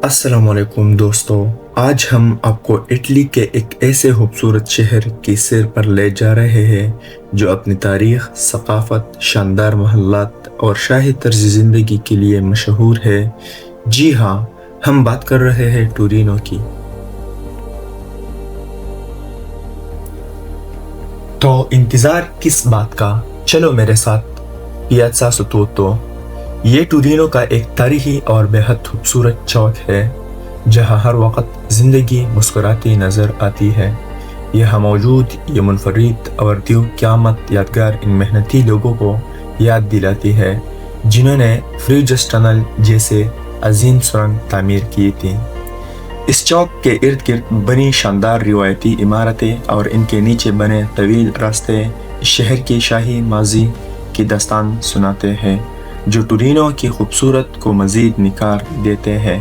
अस्सलाम वालेकुम दोस्तों। आज हम आपको इटली के एक ऐसे खूबसूरत शहर की सैर पर ले जा रहे हैं जो अपनी तारीख, सकाफत, शानदार महल्लात और शाही तर्ज ज़िंदगी के लिए मशहूर है। जी हाँ, हम बात कर रहे हैं टूरिनो की। तो इंतज़ार किस बात का, चलो मेरे साथ पियाज़ा सुतोतो। ये टूरिनो का एक तारीखी और बेहद खूबसूरत चौक है जहाँ हर वक्त ज़िंदगी मुस्कुराती नज़र आती है। यहाँ मौजूद ये मुनफरिद और दिल क़यामत यादगार इन मेहनती लोगों को याद दिलाती है जिन्होंने फ्रीजस टनल जैसे अजीम सुरंग तामीर की थी। इस चौक के इर्द गिर्द बनी शानदार रिवायती इमारतें और इनके नीचे बने तवील रास्ते इस शहर की शाही माजी की दास्तान सुनाते हैं जो टूरिनो की खूबसूरत को मज़ीद निखार देते हैं।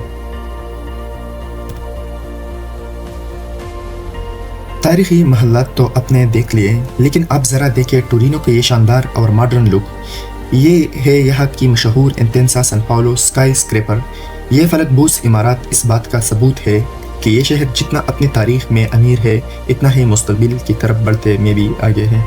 तारीखी महल्लात तो अपने देख लिए, लेकिन अब ज़रा देखिए टूरिनो के ये शानदार और मॉडर्न लुक। ये है यहाँ की मशहूर इंटेंसा सान पाउलो स्काई स्क्रैपर। ये फलकबूस इमारत इस बात का सबूत है कि ये शहर जितना अपनी तारीख में अमीर है, इतना ही मुस्तकबिल की तरफ बढ़ते में भी आगे है।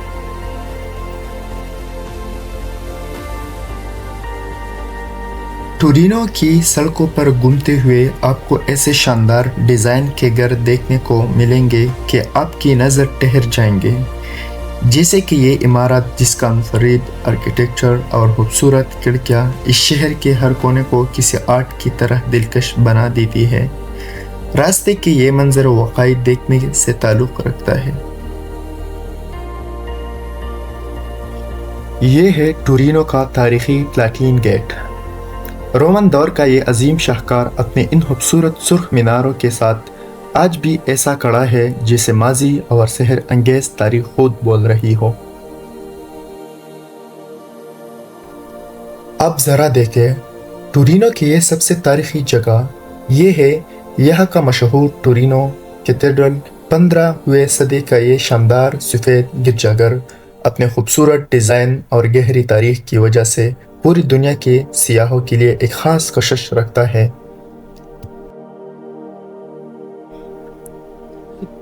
टूरिनो की सड़कों पर घूमते हुए आपको ऐसे शानदार डिज़ाइन के घर देखने को मिलेंगे कि आपकी नज़र ठहर जाएंगे, जैसे कि ये इमारत जिसका मुनफरिद आर्किटेक्चर और खूबसूरत खिड़कियाँ इस शहर के हर कोने को किसी आर्ट की तरह दिलकश बना देती है। रास्ते के ये मंजर वाकई देखने से ताल्लुक़ रखता है। ये है टूरिनो का तारीखी प्लाटीन गेट। रोमन दौर का ये अजीम शाहकार अपने इन खूबसूरत सुर्ख मीनारों के साथ आज भी ऐसा खड़ा है जैसे माजी और सहर अंगेज तारीख खुद बोल रही हो। अब ज़रा देखें टूरिनो की ये सबसे तारीखी जगह। ये है यहाँ का मशहूर टूरिनो कैथेड्रल। 15वीं सदी का ये शानदार सफ़ेद गिरजाघर अपने खूबसूरत डिज़ाइन और गहरी तारीख की वजह से पूरी दुनिया के सियाहों के लिए एक ख़ास कशिश रखता है।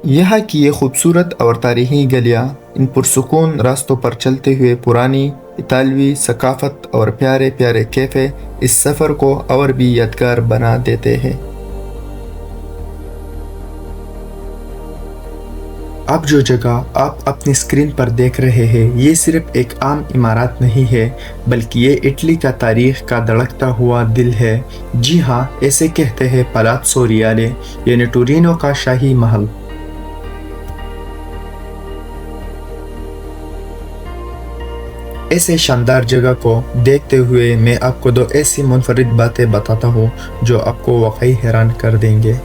यहाँ की ये खूबसूरत और तारीखी गलियाँ इन पुरसुकून रास्तों पर चलते हुए पुरानी इतालवी सकाफत और प्यारे प्यारे कैफ़े इस सफ़र को और भी यादगार बना देते हैं। अब जो जगह आप अपनी स्क्रीन पर देख रहे हैं ये सिर्फ एक आम इमारत नहीं है, बल्कि ये इटली का तारीख का धड़कता हुआ दिल है। जी हाँ, ऐसे कहते हैं पलाज़्ज़ो रियाले यानी टूरिनो का शाही महल। ऐसे शानदार जगह को देखते हुए मैं आपको दो ऐसी मुनफरिद बातें बताता हूँ जो आपको वाकई हैरान कर देंगे।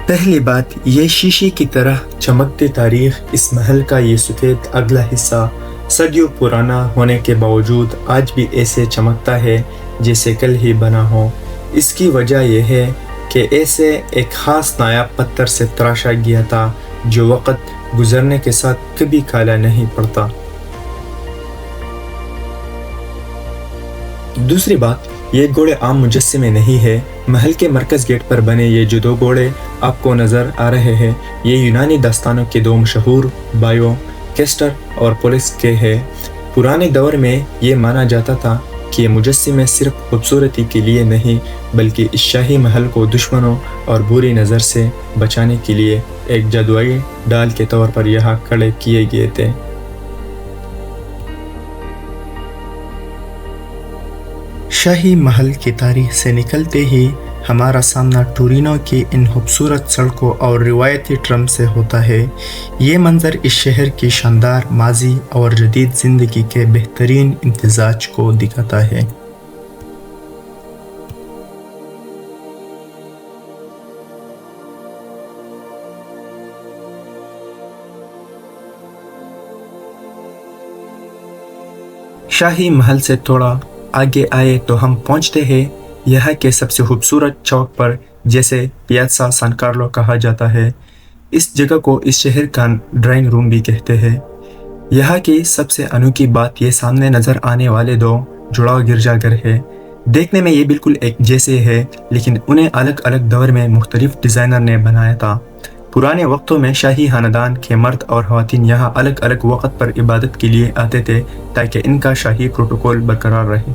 पहली बात, ये शीशे की तरह चमकती तारीख इस महल का ये सफ़ेद अगला हिस्सा सदियों पुराना होने के बावजूद आज भी ऐसे चमकता है जैसे कल ही बना हो। इसकी वजह यह है कि ऐसे एक ख़ास नायाब पत्थर से तराशा गया था जो वक़्त गुज़रने के साथ कभी काला नहीं पड़ता। दूसरी बात, ये घोड़े आम मुजस्समे नहीं है। महल के मरकज़ गेट पर बने ये जो दो घोड़े आपको नज़र आ रहे हैं ये यूनानी दास्तानों के दो मशहूर बायो कैस्टर और पोलिस के हैं। पुराने दौर में ये माना जाता था कि ये मुजस्समे सिर्फ खूबसूरती के लिए नहीं बल्कि इस शाही महल को दुश्मनों और बुरी नज़र से बचाने के लिए एक जादुई डाल के तौर पर यहाँ खड़े किए गए थे। शाही महल की तारीख से निकलते ही हमारा सामना टूरिनो की इन खूबसूरत सड़कों और रिवायती ट्रम से होता है। ये मंज़र इस शहर की शानदार माजी और जदीद ज़िंदगी के बेहतरीन इम्तिज़ाज को दिखाता है। शाही महल से थोड़ा आगे आए तो हम पहुंचते हैं यहाँ के सबसे खूबसूरत चौक पर, जैसे पियाज़्ज़ा सान कार्लो कहा जाता है। इस जगह को इस शहर का ड्राइंग रूम भी कहते हैं। यहाँ की सबसे अनोखी बात ये सामने नज़र आने वाले दो जुड़ा गिरजाघर है। देखने में ये बिल्कुल एक जैसे है, लेकिन उन्हें अलग अलग दौर में मुख्तलिफ डिज़ाइनर ने बनाया था। पुराने वक्तों में शाही खानदान के मर्द और ख़वातीन यहाँ अलग अलग वक्त पर इबादत के लिए आते थे ताकि इनका शाही प्रोटोकॉल बरकरार रहे।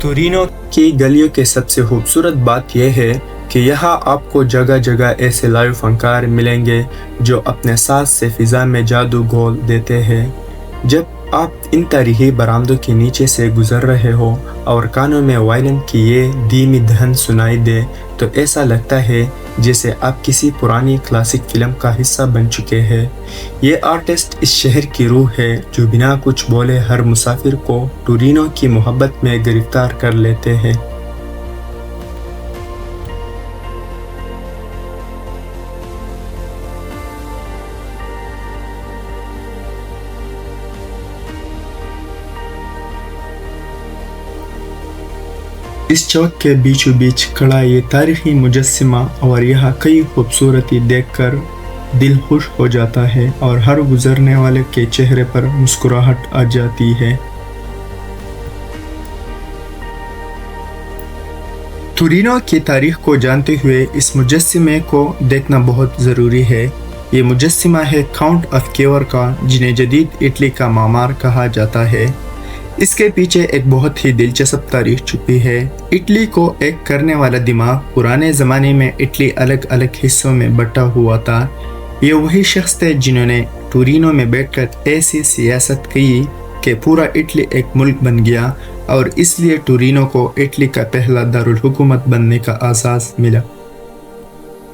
तुरीनो की गलियों के सबसे खूबसूरत बात यह है कि यहाँ आपको जगह जगह ऐसे लाइव फनकार मिलेंगे जो अपने साथ से फिज़ा में जादू घोल देते हैं। जब आप इन तारीखी बरामदों के नीचे से गुजर रहे हो और कानों में वायलिन की ये धीमी धुन सुनाई दे तो ऐसा लगता है जैसे आप किसी पुरानी क्लासिक फिल्म का हिस्सा बन चुके हैं। ये आर्टिस्ट इस शहर की रूह है जो बिना कुछ बोले हर मुसाफिर को टूरिनो की मोहब्बत में गिरफ्तार कर लेते हैं। इस चौक के बीचों बीच खड़ा ये तारीखी मुजस्समा और यहाँ कई खूबसूरती देखकर दिल खुश हो जाता है और हर गुजरने वाले के चेहरे पर मुस्कुराहट आ जाती है। तुरीनो की तारीख को जानते हुए इस मुजस्समे को देखना बहुत ज़रूरी है। ये मुजस्समा है काउंट ऑफ केवर का, जिन्हें जदीद इटली का मामार कहा जाता है। इसके पीछे एक बहुत ही दिलचस्प तारीख छुपी है। इटली को एक करने वाला दिमाग पुराने ज़माने में इटली अलग अलग हिस्सों में बंटा हुआ था। ये वही शख्स थे जिन्होंने टूरिनो में बैठकर ऐसी सियासत की कि पूरा इटली एक मुल्क बन गया और इसलिए टूरिनो को इटली का पहला दारुल हुकूमत बनने का आज़ाज़ मिला।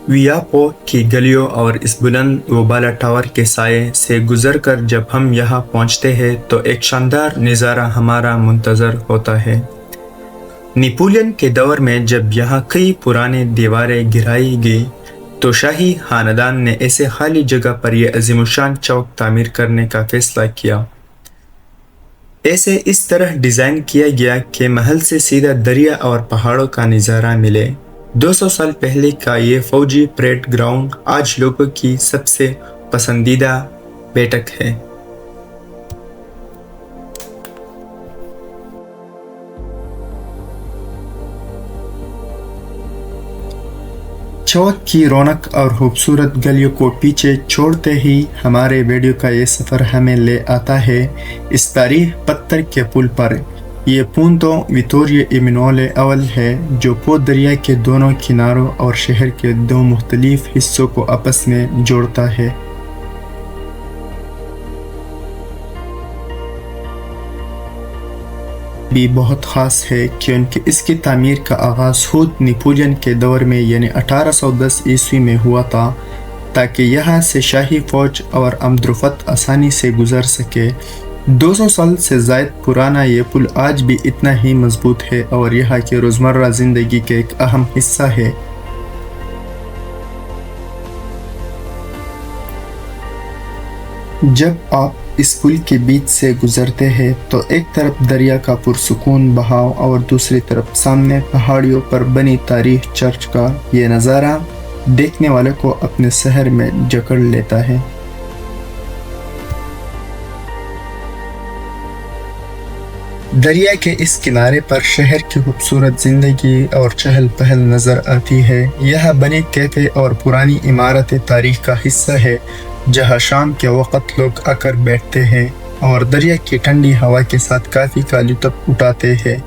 वियापो की गलियों और इस बुलंद वबाला टावर के साये से गुजरकर जब हम यहाँ पहुँचते हैं तो एक शानदार नज़ारा हमारा मुंतज़र होता है। नेपोलियन के दौर में जब यहाँ कई पुराने दीवारें गिराई गई तो शाही खानदान ने ऐसे खाली जगह पर यह अज़ीमुशान चौक तामीर करने का फैसला किया। ऐसे इस तरह डिज़ाइन किया गया कि महल से सीधा दरिया और पहाड़ों का नज़ारा मिले। 200 साल पहले का ये फौजी परेड ग्राउंड आज लोगों की सबसे पसंदीदा बैठक है। चौक की रौनक और खूबसूरत गलियों को पीछे छोड़ते ही हमारे वीडियो का ये सफ़र हमें ले आता है इस तारीख पत्थर के पुल पर। ये पूंतो विटोरियो इमिनोले अवल है जो पो दरिया के दोनों किनारों और शहर के दो मुख्तलिफ हिस्सों को आपस में जोड़ता है। भी बहुत ख़ास है क्योंकि इसकी तामीर का आगाज़ खुद नेपोलियन के दौर में यानी 1810 ईस्वी में हुआ था ताकि यहाँ से शाही फ़ौज और अमदरुफत आसानी से गुजर सके। 200 साल से ज़ायद पुराना ये पुल आज भी इतना ही मजबूत है और यहाँ के रोज़मर्रा ज़िंदगी के एक अहम हिस्सा है। जब आप इस पुल के बीच से गुजरते हैं तो एक तरफ दरिया का पुरसुकून बहाव और दूसरी तरफ सामने पहाड़ियों पर बनी तारीख चर्च का ये नज़ारा देखने वाले को अपने शहर में जकड़ लेता है। दरिया के इस किनारे पर शहर की खूबसूरत ज़िंदगी और चहल पहल नज़र आती है। यह बने कैफ़े और पुरानी इमारतें तारीख का हिस्सा है जहाँ शाम के वक़्त लोग आकर बैठते हैं और दरिया की ठंडी हवा के साथ काफ़ी का लुत्फ़ उठाते हैं।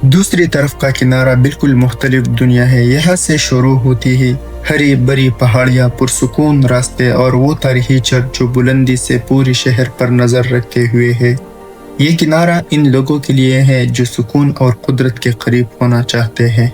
दूसरी तरफ का किनारा बिल्कुल मुख्तलिफ दुनिया है। यहाँ से शुरू होती है हरी भरी पहाड़ियाँ, पुरसुकून रास्ते और वो तारीखी चर्च जो बुलंदी से पूरी शहर पर नज़र रखे हुए है। ये किनारा इन लोगों के लिए है जो सुकून और कुदरत के करीब होना चाहते हैं।